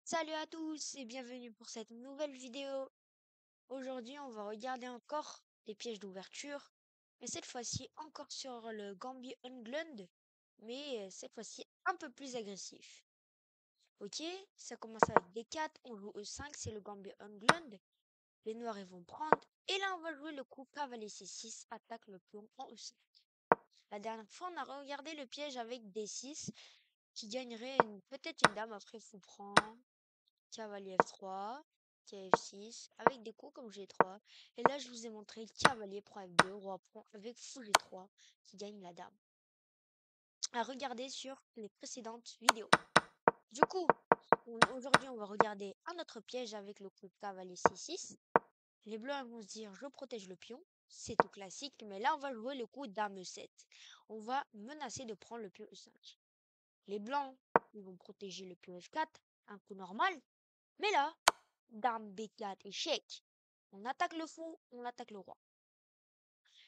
Salut à tous et bienvenue pour cette nouvelle vidéo. Aujourd'hui, on va regarder encore les pièges d'ouverture, mais cette fois-ci encore sur le Gambi Unglund, mais cette fois-ci un peu plus agressif. Ok, ça commence avec D4, on joue E5, c'est le Gambi Unglund. Les noirs ils vont prendre, et là on va jouer le coup cavalier C6, attaque le pion en E5. La dernière fois, on a regardé le piège avec D6, qui gagnerait peut-être une dame après fou prend. Cavalier F3, F6, avec des coups comme G3. Et là, je vous ai montré cavalier prend F2, roi prend avec fou G3, qui gagne la dame. À regarder sur les précédentes vidéos. Du coup, aujourd'hui, on va regarder un autre piège avec le coup cavalier C6. Les blancs vont se dire, je protège le pion. C'est tout classique, mais là, on va jouer le coup dame E7. On va menacer de prendre le pion E5. Les blancs, ils vont protéger le pion F4, un coup normal. Mais là, dame B4 échec. On attaque le fou, on attaque le roi.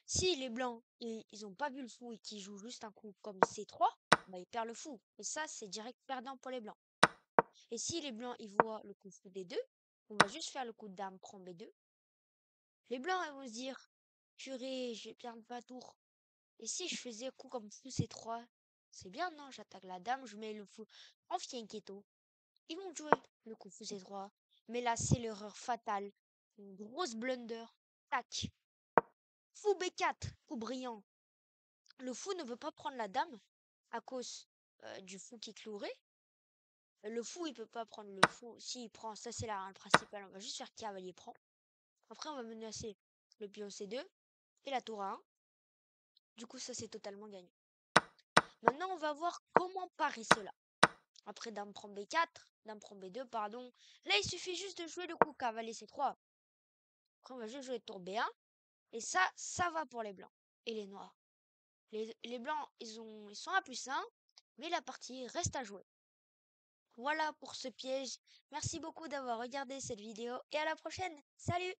Si les blancs, ils ont pas vu le fou et qu'ils jouent juste un coup comme C3, bah ils perdent le fou. Et ça, c'est direct perdant pour les blancs. Et si les blancs, ils voient le coup fou D2, on va juste faire le coup de dame prend B2. Les blancs, ils vont se dire, purée, je vais perdre ma tour. Et si je faisais un coup comme fou C3, c'est bien, non? J'attaque la dame, je mets le fou en fianchetto. Ils vont jouer le coup fou C3. Mais là, c'est l'erreur fatale. Une grosse blunder. Tac. Fou B4. Coup brillant. Le fou ne veut pas prendre la dame à cause du fou qui clouerait. Le fou, il peut pas prendre le fou. S'il prend, ça c'est la reine principale. On va juste faire cavalier prend. Après, on va menacer le pion C2 et la tour A1. Du coup, ça c'est totalement gagné. Maintenant, on va voir comment parer cela. Après, dame prend B4, dame prend B2, pardon. Là, il suffit juste de jouer le coup cavalier C3. Après, on va juste jouer tour B1. Et ça va pour les blancs et les noirs. Les blancs, ils sont à +1, mais la partie reste à jouer. Voilà pour ce piège. Merci beaucoup d'avoir regardé cette vidéo et à la prochaine. Salut!